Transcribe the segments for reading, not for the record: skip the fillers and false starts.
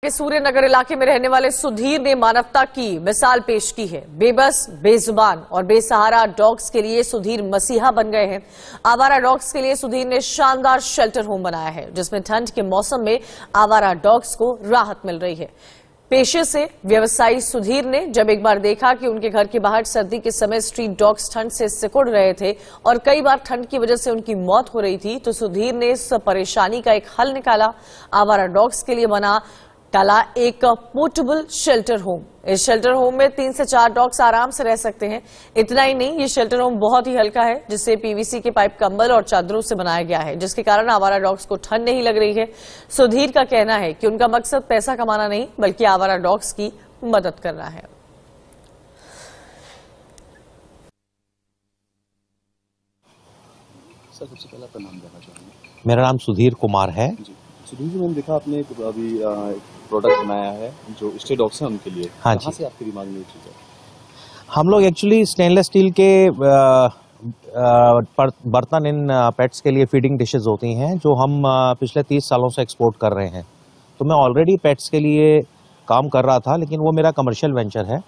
के सूर्यनगर इलाके में रहने वाले सुधीर ने मानवता की मिसाल पेश की है। बेबस, बेजुबान और बेसहारा डॉग्स के लिए सुधीर मसीहा बन गए हैं। आवारा डॉग्स के लिए सुधीर ने शानदार शेल्टर होम बनाया है, जिसमें ठंड के मौसम में आवारा डॉग्स को राहत मिल रही है। पेशे से व्यवसायी सुधीर ने जब एक बार देखा कि उनके घर के बाहर सर्दी के समय स्ट्रीट डॉग्स ठंड से सिकुड़ रहे थे और कई बार ठंड की वजह से उनकी मौत हो रही थी, तो सुधीर ने इस परेशानी का एक हल निकाला। आवारा डॉग्स के लिए बना डाला एक पोर्टेबल शेल्टर होम। इस शेल्टर होम में 3 से 4 डॉग्स आराम से रह सकते हैं। इतना ही नहीं, ये शेल्टर होम बहुत ही हल्का है, जिसे पीवीसी के पाइप, कंबल और चादरों से बनाया गया है, जिसके कारण आवारा डॉग्स को ठंड नहीं लग रही है। सुधीर का कहना है कि उनका मकसद पैसा कमाना नहीं, बल्कि आवारा डॉग्स की मदद करना है। सर, सबसे पहले आपका नाम जानना चाहूँगा। मेरा नाम सुधीर कुमार है। सुधीर जी, मैंने देखा आपने अभी प्रोडक्ट बनाया है जो स्टे डॉग्स हैं उनके लिए। हाँ कहाँ जी, से आपके दिमाग में ये चीज़ है? हम लोग एक्चुअली स्टेनलेस स्टील के बर्तन इन पेट्स के लिए फीडिंग डिशेस होती हैं, जो हम पिछले 30 सालों से एक्सपोर्ट कर रहे हैं। तो मैं ऑलरेडी पेट्स के लिए काम कर रहा था, लेकिन वो मेरा कमर्शियल वेंचर है।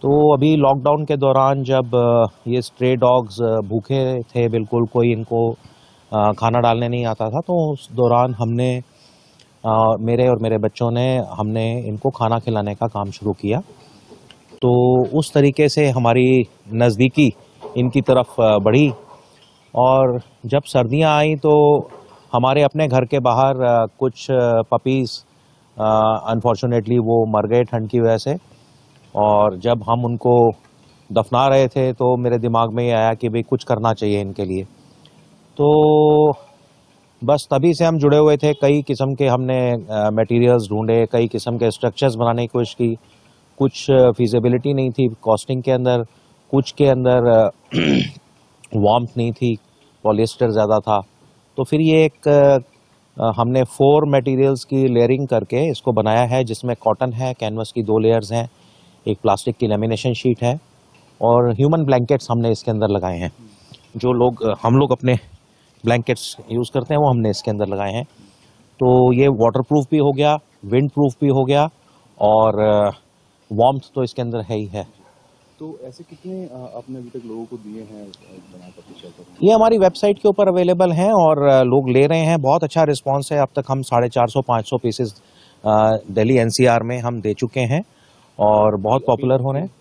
तो अभी लॉकडाउन के दौरान जब ये स्ट्रे डॉग्स भूखे थे, बिल्कुल कोई इनको खाना डालने नहीं आता था, तो उस दौरान हमने मेरे और मेरे बच्चों ने हमने इनको खाना खिलाने का काम शुरू किया। तो उस तरीके से हमारी नज़दीकी इनकी तरफ बढ़ी, और जब सर्दियां आई तो हमारे अपने घर के बाहर कुछ पपीज़ अनफॉर्चुनेटली वो मर गए ठंड की वजह से। और जब हम उनको दफना रहे थे तो मेरे दिमाग में ये आया कि भाई कुछ करना चाहिए इनके लिए। तो बस तभी से हम जुड़े हुए थे। कई किस्म के हमने मटेरियल्स ढूंढे, कई किस्म के स्ट्रक्चर्स बनाने की कोशिश की। कुछ फिजिबिलिटी नहीं थी कॉस्टिंग के अंदर, कुछ के अंदर वार्मथ नहीं थी, पॉलिएस्टर ज़्यादा था। तो फिर ये एक हमने 4 मटेरियल्स की लेयरिंग करके इसको बनाया है, जिसमें कॉटन है, कैनवस की 2 लेयर्स हैं, एक प्लास्टिक की लेमिनेशन शीट है, और ह्यूमन ब्लैंकेट्स हमने इसके अंदर लगाए हैं। जो लोग हम लोग अपने ब्लैंकेट्स यूज़ करते हैं वो हमने इसके अंदर लगाए हैं। तो ये वाटरप्रूफ भी हो गया, विंड प्रूफ भी हो गया, और वार्मथ तो इसके अंदर है ही है। तो ऐसे कितने आपने अभी तक लोगों को दिए हैं बनाकर शेल्टर? ये हमारी वेबसाइट के ऊपर अवेलेबल हैं और लोग ले रहे हैं। बहुत अच्छा रिस्पांस है। अब तक हम 450-500 पीसेस दिल्ली एनसीआर में हम दे चुके हैं और बहुत पॉपुलर हो रहे हैं।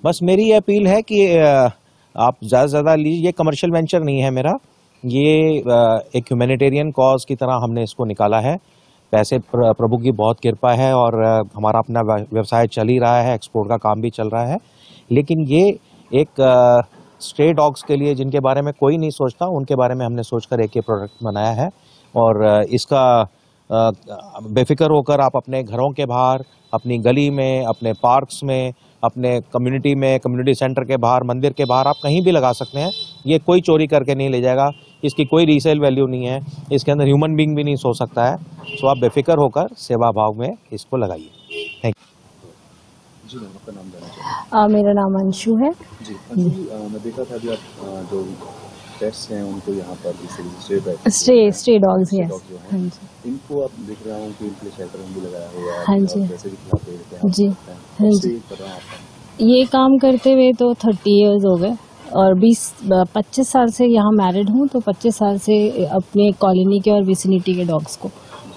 बस मेरी ये अपील है कि आप ज़्यादा से ज़्यादा लीजिए। ये कमर्शियल वेंचर नहीं है मेरा, ये एक ह्यूमैनिटेरियन कॉज की तरह हमने इसको निकाला है। पैसे प्रभु की बहुत कृपा है और हमारा अपना व्यवसाय चल ही रहा है, एक्सपोर्ट का काम भी चल रहा है। लेकिन ये एक स्ट्रे डॉग्स के लिए, जिनके बारे में कोई नहीं सोचता, उनके बारे में हमने सोचकर एक ये प्रोडक्ट बनाया है। और इसका बेफिक्र होकर आप अपने घरों के बाहर, अपनी गली में, अपने पार्क्स में, अपने कम्युनिटी में, कम्युनिटी सेंटर के बाहर, मंदिर के बाहर, आप कहीं भी लगा सकते हैं। ये कोई चोरी करके नहीं ले जाएगा, इसकी कोई रीसेल वैल्यू नहीं है, इसके अंदर ह्यूमन बीइंग भी नहीं सो सकता है। सो आप बेफिक्र होकर सेवा भाव में इसको लगाइए। Thank you. जी मैम, आपका नाम जानना चाहूँगा। मेरा नाम अंशु है। जी अंशु जी, मैं देखा था अभी आप जो पेट्स हैं उनको यहाँ पर स्टे डॉग्स हैं, हाँ जी, इनको आप देख रहा हूँ कि इनके लिए शेल्टर भी लगाया हुआ है। हाँ जी, पैसे भी खिलाते हैं जी, हाँ जी। ये काम करते हुए तो 30 इयर्स हो गए और 25 साल से यहाँ मैरिड हूँ। तो 25 साल से अपने कॉलोनी के और विसिनिटी के डॉग्स को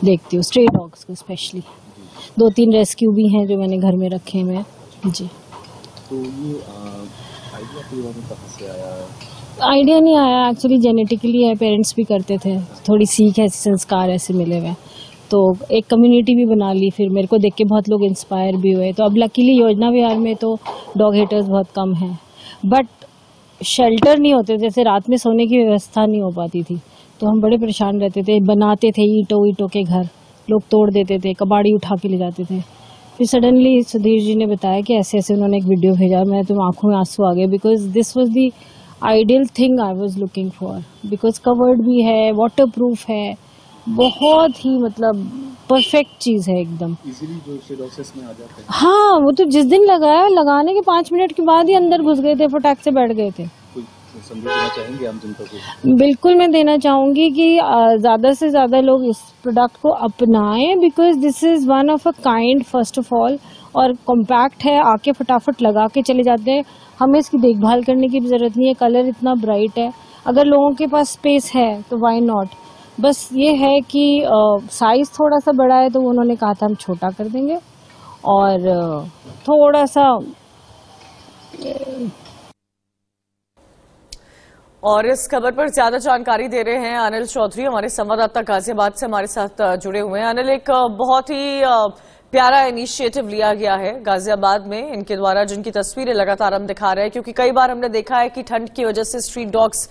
देखती हूँ, स्ट्रे डॉग्स को स्पेशली। 2-3 रेस्क्यू भी हैं जो मैंने घर में रखे हुए हैं। जी। तो ये आइडिया आपके दिमाग में कहाँ से आया? आइडिया नहीं आया, एक्चुअली जेनेटिकली है, पेरेंट्स भी करते थे, थोड़ी सीख ऐसे संस्कार ऐसे मिले हुए। तो एक कम्युनिटी भी बना ली, फिर मेरे को देख के बहुत लोग इंस्पायर भी हुए। तो अब लकीली योजना विहार में तो डॉग हेटर्स बहुत कम हैं, बट शेल्टर नहीं होते, जैसे रात में सोने की व्यवस्था नहीं हो पाती थी, तो हम बड़े परेशान रहते थे। बनाते थे ईंटों के घर, लोग तोड़ देते थे, कबाड़ी उठा के ले जाते थे। फिर सडनली सुधीर जी ने बताया कि ऐसे ऐसे, उन्होंने एक वीडियो भेजा, मैं तो आंखों में आंसू आ गए, because this was the ideal thing I was looking for. Because covered भी है, वाटर प्रूफ है, बहुत ही मतलब परफेक्ट चीज है एकदम। इजीली जो स्ट्रे डॉग्स में आ जाते हैं। हाँ, वो तो जिस दिन लगाया, लगाने के 5 मिनट के बाद ही अंदर घुस गए थे, फटाक से बैठ गए थे। कोई संदेश देना चाहेंगे आम जनता को? बिल्कुल मैं देना चाहूंगी कि ज़्यादा से ज़्यादा लोग इस प्रोडक्ट को अपनाएं, because this is one of a kind first of all, और कॉम्पैक्ट है, आके फटाफट लगा के चले जाते हैं, हमें इसकी देखभाल करने की भी ज़रूरत नहीं है। कलर इतना ब्राइट है, अगर लोगों के पास स्पेस है तो वाई नॉट। बस ये है कि साइज़ थोड़ा सा बड़ा है तो उन्होंने कहा था हम छोटा कर देंगे, और थोड़ा सा और इस खबर पर ज्यादा जानकारी दे रहे हैं अनिल चौधरी, हमारे संवाददाता गाजियाबाद से हमारे साथ जुड़े हुए हैं। अनिल, एक बहुत ही प्यारा इनिशिएटिव लिया गया है गाजियाबाद में इनके द्वारा, जिनकी तस्वीरें लगातार हम दिखा रहे हैं, क्योंकि कई बार हमने देखा है कि ठंड की वजह से स्ट्रीट डॉग्स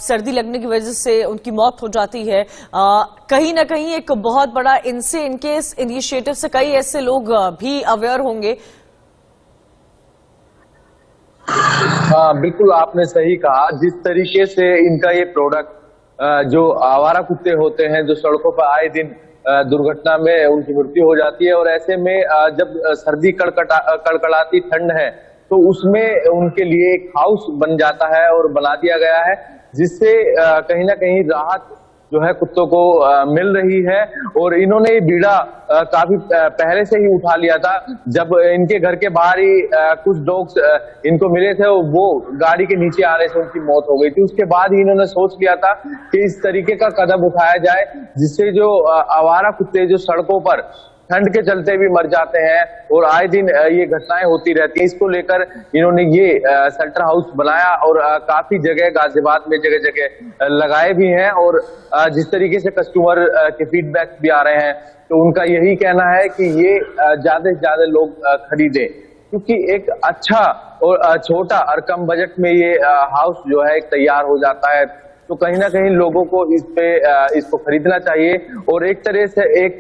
सर्दी लगने की वजह से उनकी मौत हो जाती है। कहीं ना कहीं एक बहुत बड़ा इनके इस इनिशिएटिव से कई ऐसे लोग भी अवेयर होंगे। हाँ, बिल्कुल आपने सही कहा। जिस तरीके से इनका ये प्रोडक्ट, जो आवारा कुत्ते होते हैं जो सड़कों पर आए दिन दुर्घटना में उनकी मृत्यु हो जाती है, और ऐसे में जब सर्दी कड़कड़ाती ठंड है तो उसमें उनके लिए एक हाउस बन जाता है और बना दिया गया है, जिससे कहीं ना कहीं राहत जो है कुत्तों को मिल रही है। और इन्होंने ये बीड़ा काफी पहले से ही उठा लिया था। जब इनके घर के बाहर ही कुछ डॉग्स इनको मिले थे, वो गाड़ी के नीचे आने से उनकी मौत हो गई थी। उसके बाद ही इन्होंने सोच लिया था कि इस तरीके का कदम उठाया जाए, जिससे जो आवारा कुत्ते जो सड़कों पर ठंड के चलते भी मर जाते हैं और आए दिन ये घटनाएं होती रहती हैं, इसको लेकर इन्होंने ये शेल्टर हाउस बनाया और काफी जगह गाजियाबाद में जगह जगह लगाए भी हैं। और जिस तरीके से कस्टमर के फीडबैक भी आ रहे हैं, तो उनका यही कहना है कि ये ज्यादा से ज्यादा लोग खरीदें, क्योंकि एक अच्छा और छोटा और कम बजट में ये हाउस जो है तैयार हो जाता है। तो कहीं ना कहीं लोगों को इसको खरीदना चाहिए। और एक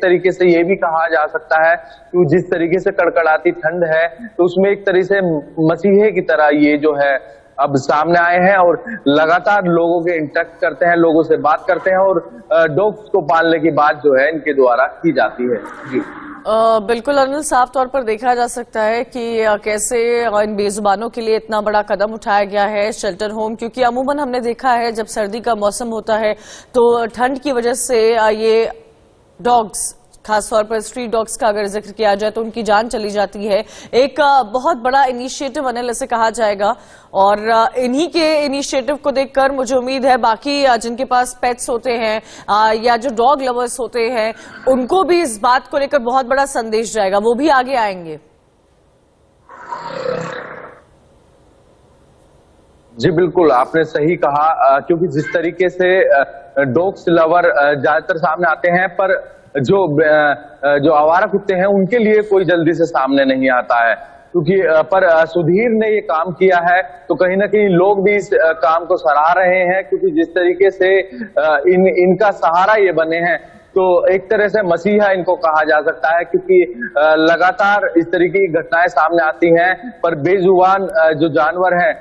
तरीके से ये भी कहा जा सकता है कि जिस तरीके से कड़कड़ाती ठंड है, तो उसमें एक तरीके से मसीहे की तरह ये जो है अब सामने आए हैं और लगातार लोगों के इंटरेक्ट करते हैं, लोगों से बात करते हैं, और डॉग्स को पालने की बात जो है इनके द्वारा की जाती है। जी बिल्कुल अनिल, साफ तौर पर देखा जा सकता है कि कैसे इन बेजुबानों के लिए इतना बड़ा कदम उठाया गया है शेल्टर होम, क्योंकि अमूमन हमने देखा है जब सर्दी का मौसम होता है तो ठंड की वजह से ये डॉग्स, खासतौर पर स्ट्रीट डॉग्स का अगर जिक्र किया जाए तो उनकी जान चली जाती है। एक बहुत बड़ा इनिशिएटिव अनिल इसे कहा जाएगा, और इन्हीं के इनिशिएटिव को देखकर मुझे उम्मीद है बाकी जिनके पास पेट्स होते हैं या जो डॉग लवर्स होते हैं उनको भी इस बात को लेकर बहुत बड़ा संदेश जाएगा, वो भी आगे आएंगे। जी बिल्कुल, आपने सही कहा, क्योंकि जिस तरीके से डॉग्स लवर ज्यादातर सामने आते हैं, पर जो आवारा कुत्ते हैं उनके लिए कोई जल्दी से सामने नहीं आता है, क्योंकि पर सुधीर ने ये काम किया है तो कहीं ना कहीं लोग भी इस काम को सराह रहे हैं, क्योंकि जिस तरीके से इनका सहारा ये बने हैं, तो एक तरह से मसीहा इनको कहा जा सकता है, क्योंकि लगातार इस तरीके की घटनाएं सामने आती हैं, पर बेजुबान जो जानवर हैं,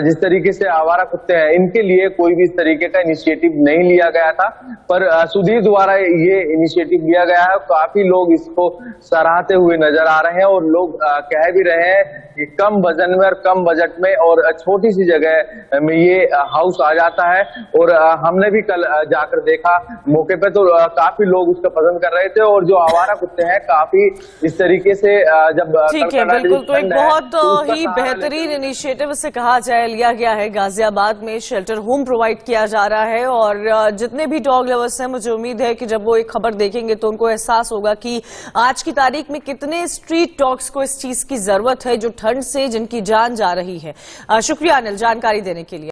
जिस तरीके से आवारा कुत्ते हैं, इनके लिए कोई भी इस तरीके का इनिशिएटिव नहीं लिया गया था, पर सुधीर द्वारा ये इनिशिएटिव लिया गया है। काफी लोग इसको सराहते हुए नजर आ रहे हैं, और लोग कह भी रहे हैं कि कम वजन में और कम बजट में और छोटी सी जगह में ये हाउस आ जाता है। और हमने भी कल जाकर देखा मौके पे, तो काफी लोग उसको पसंद कर रहे थे, और जो आवारा कुत्ते हैं काफी इस तरीके से जब ठीक है, बिल्कुल, तो एक बहुत ही बेहतरीन इनिशिएटिव से कहा लिया गया है। गाजियाबाद में शेल्टर होम प्रोवाइड किया जा रहा है, और जितने भी डॉग लवर्स हैं, मुझे उम्मीद है कि जब वो एक खबर देखेंगे तो उनको एहसास होगा कि आज की तारीख में कितने स्ट्रीट डॉग्स को इस चीज की जरूरत है, जो ठंड से जिनकी जान जा रही है। शुक्रिया अनिल जानकारी देने के लिए।